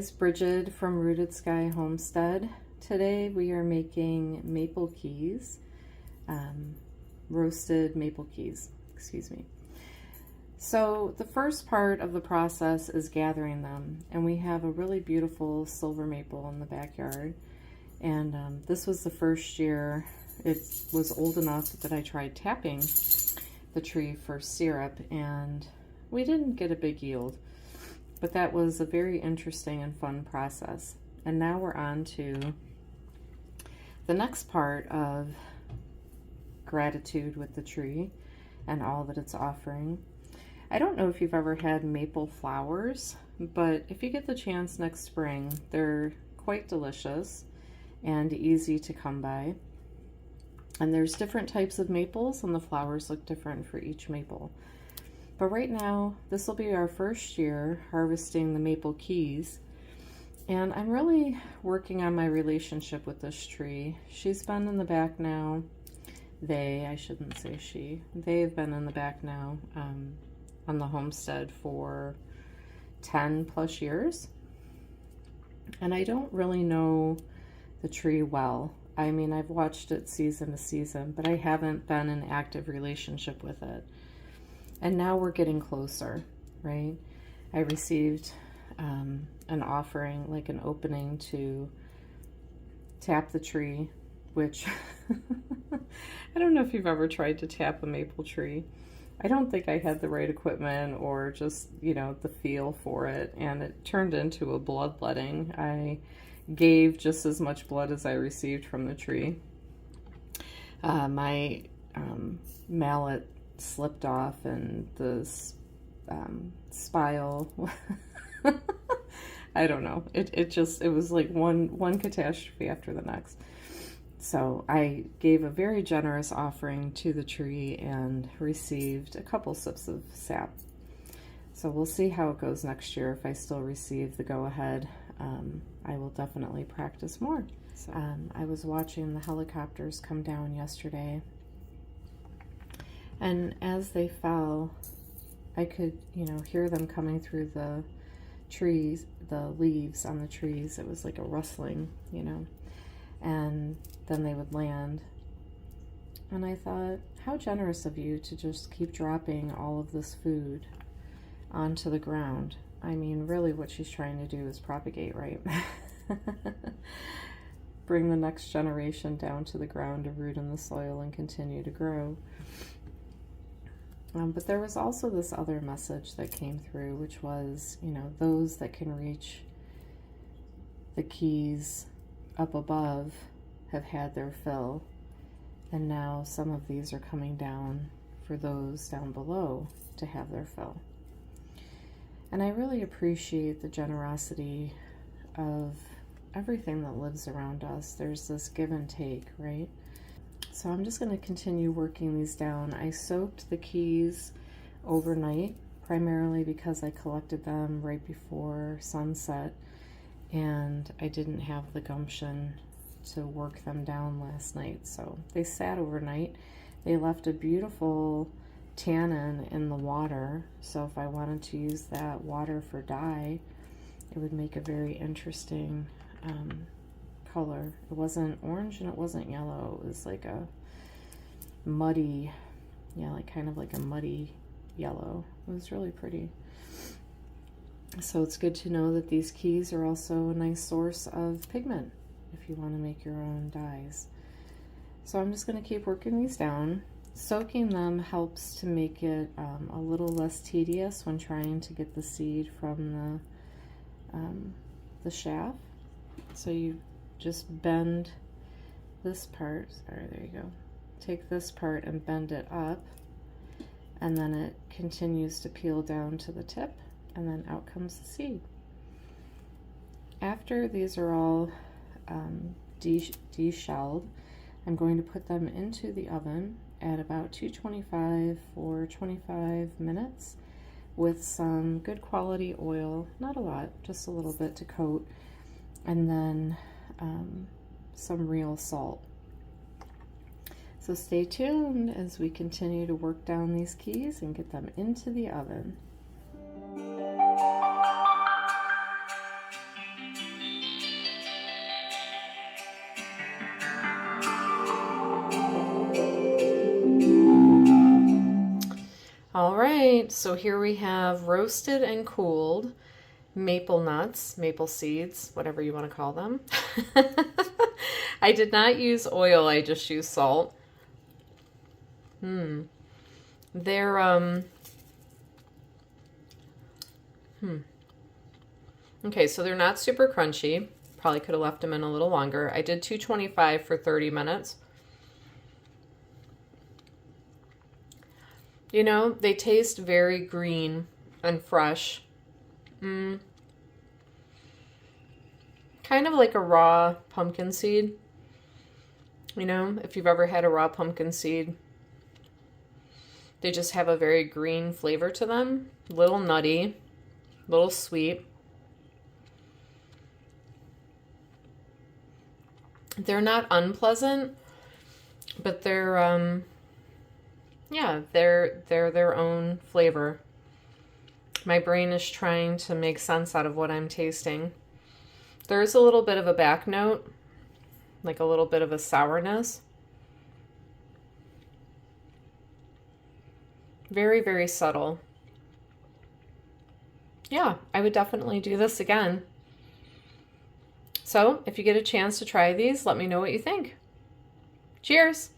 guys, Brigid from Rooted Sky Homestead. Today we are making maple keys, roasted maple keys, excuse me. So the first part of the process is gathering them, and we have a really beautiful silver maple in the backyard. And this was the first year it was old enough that I tried tapping the tree for syrup, and we didn't get a big yield. But that was a very interesting and fun process. And now we're on to the next part of gratitude with the tree and all that it's offering. I don't know if you've ever had maple flowers, but if you get the chance next spring, they're quite delicious and easy to come by. And there's different types of maples, and the flowers look different for each maple. But right now, this will be our first year harvesting the maple keys, and I'm really working on my relationship with this tree. She's been in the back now. I shouldn't say she. They've been in the back now on the homestead for 10 plus years. And I don't really know the tree well. I mean, I've watched it season to season, but I haven't been in active relationship with it. And now we're getting closer, right? I received an offering, like an opening to tap the tree, which I don't know if you've ever tried to tap a maple tree. I don't think I had the right equipment or just, the feel for it. And it turned into a bloodletting. I gave just as much blood as I received from the tree. My mallet slipped off, and the spile I don't know, it was like one catastrophe after the next. So I gave a very generous offering to the tree and received a couple sips of sap. So we'll see how it goes next year. If I still receive the go-ahead, I will definitely practice more. So, I was watching the helicopters come down yesterday, and as they fell, I could, hear them coming through the trees, the leaves on the trees. It was like a rustling, and then they would land. And I thought, how generous of you to just keep dropping all of this food onto the ground. I mean, really what she's trying to do is propagate, right? Bring the next generation down to the ground to root in the soil and continue to grow. But there was also this other message that came through, which was, those that can reach the keys up above have had their fill, and now some of these are coming down for those down below to have their fill. And I really appreciate the generosity of everything that lives around us. There's this give and take, right? So I'm just going to continue working these down. I soaked the keys overnight, primarily because I collected them right before sunset, and I didn't have the gumption to work them down last night. So they sat overnight. They left a beautiful tannin in the water, so if I wanted to use that water for dye, it would make a very interesting color. It wasn't orange and it wasn't yellow. It was like a muddy, kind of like a muddy yellow. It was really pretty. So it's good to know that these keys are also a nice source of pigment if you want to make your own dyes. So I'm just going to keep working these down. Soaking them helps to make it a little less tedious when trying to get the seed from the shaft. So you just bend this part, sorry, there you go. Take this part and bend it up, and then it continues to peel down to the tip, and then out comes the seed. After these are all de-shelled, I'm going to put them into the oven at about 225 for 25 minutes with some good quality oil, not a lot, just a little bit to coat, and then some real salt. So stay tuned as we continue to work down these keys and get them into the oven. All right, so here we have roasted and cooled maple nuts, maple seeds, whatever you want to call them. I did not use oil, I just used salt. They're okay, so they're not super crunchy. Probably could have left them in a little longer. I did 225 for 30 minutes. You know, they taste very green and fresh. Kind of like a raw pumpkin seed. You know, if you've ever had a raw pumpkin seed, they just have a very green flavor to them. Little nutty, little sweet. They're not unpleasant, but they're yeah, they're their own flavor. My brain is trying to make sense out of what I'm tasting. There's a little bit of a back note, like a little bit of a sourness. Very, very subtle. Yeah, I would definitely do this again. So if you get a chance to try these, let me know what you think. Cheers!